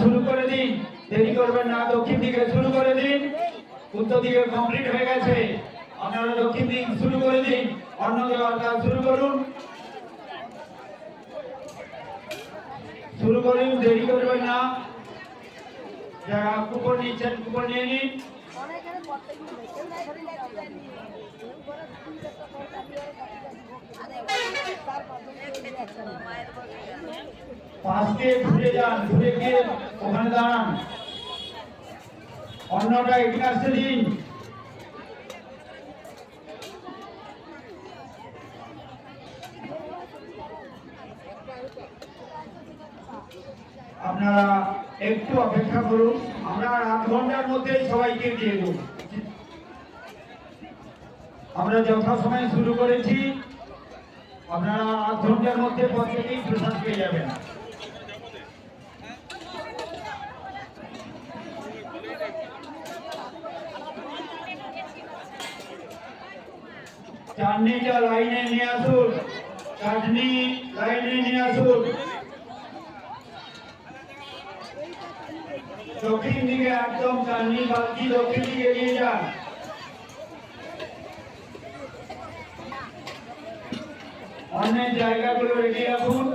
শুরু করে দিন, দেরি করবেন না। দক্ষিণ দিকে শুরু করে দিন, উত্তর দিকে কমপ্লিট হয়ে গেছে। আপনারা দক্ষিণ দিক শুরু করে দিন, অন্য দেওয়ার কাজ শুরু করুন, শুরু করুন, দেরি করবেন না। যারা কুপন নিচ্ছেন কুপন নিয়ে নিন। পাশ দিয়ে ঘুরে যান, ঘুরে গিয়ে ওখানে দাঁড়ান, অন্যটা এখানে আসতে দিন। আপনারা একটু অপেক্ষা করুন, আমরা আধ ঘন্টার মধ্যে সবাইকে দিয়ে দেব। আমরা যথাসময়ে শুরু করেছি, আপনারা আধ ঘন্টার মধ্যে প্রত্যেকেই প্রসাদ পেয়ে যাবেন। চাটনিটা লাইনে নিয়ে আসুন, চাটনি লাইনে নিয়ে আসুন। দক্ষিণ দিকে একদম চাটনি বালতি দক্ষিণ দিকে নিয়ে যান। অনেক জায়গাগুলো রেডি রাখুন।